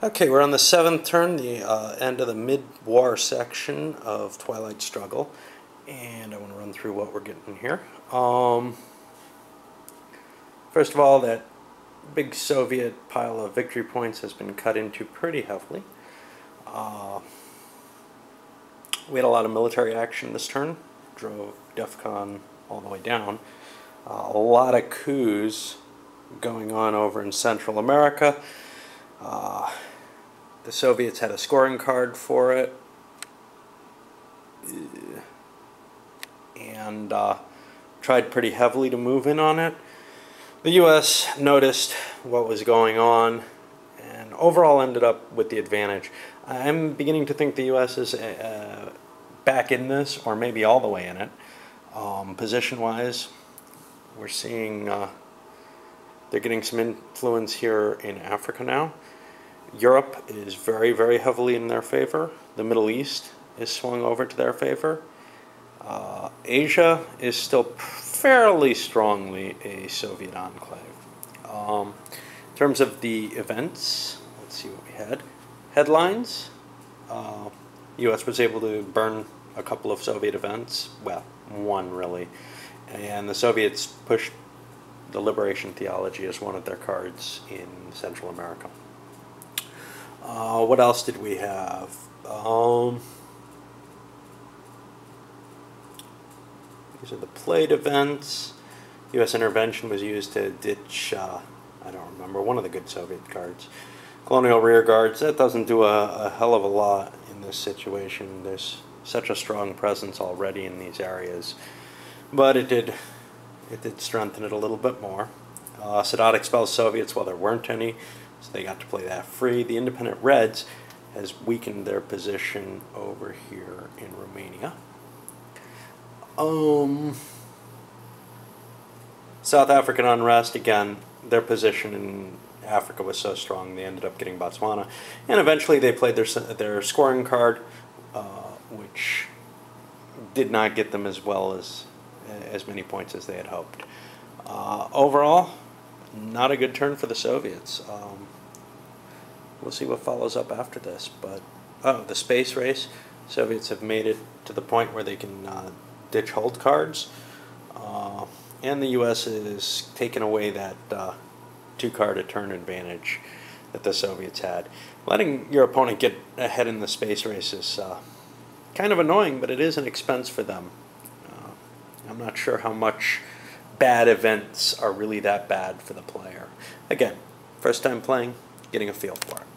Okay, we're on the 7th turn, the end of the mid-war section of Twilight Struggle, and I want to run through what we're getting here. First of all, that big Soviet pile of victory points has been cut into pretty heavily. We had a lot of military action this turn, drove DEFCON all the way down. A lot of coups going on over in Central America. The Soviets had a scoring card for it, and tried pretty heavily to move in on it. The U.S. noticed what was going on and overall ended up with the advantage. I'm beginning to think the U.S. is back in this, or maybe all the way in it. Position-wise, we're seeing they're getting some influence here in Africa now. Europe is very, very heavily in their favor. The Middle East is swung over to their favor. Asia is still fairly strongly a Soviet enclave. In terms of the events, let's see what we had. Headlines. U.S. was able to burn a couple of Soviet events. Well, one really. And the Soviets pushed the liberation theology as one of their cards in Central America. What else did we have? These are the played events. U.S. intervention was used to ditch, I don't remember, one of the good Soviet cards. Colonial rear guards, that doesn't do a hell of a lot in this situation. There's such a strong presence already in these areas. But it did strengthen it a little bit more. Sadat expels Soviets while there weren't any, so they got to play that free. The independent Reds has weakened their position over here in Romania. South African unrest, again, their position in Africa was so strong they ended up getting Botswana. And eventually they played their scoring card, which did not get them as well as many points as they had hoped. Overall, not a good turn for the Soviets. We'll see what follows up after this. But the space race, Soviets have made it to the point where they can ditch hold cards, and the U.S. is taking away that two-card a turn advantage that the Soviets had. Letting your opponent get ahead in the space race is kind of annoying, but it is an expense for them. I'm not sure how much bad events are really that bad for the player. Again, first time playing, getting a feel for it.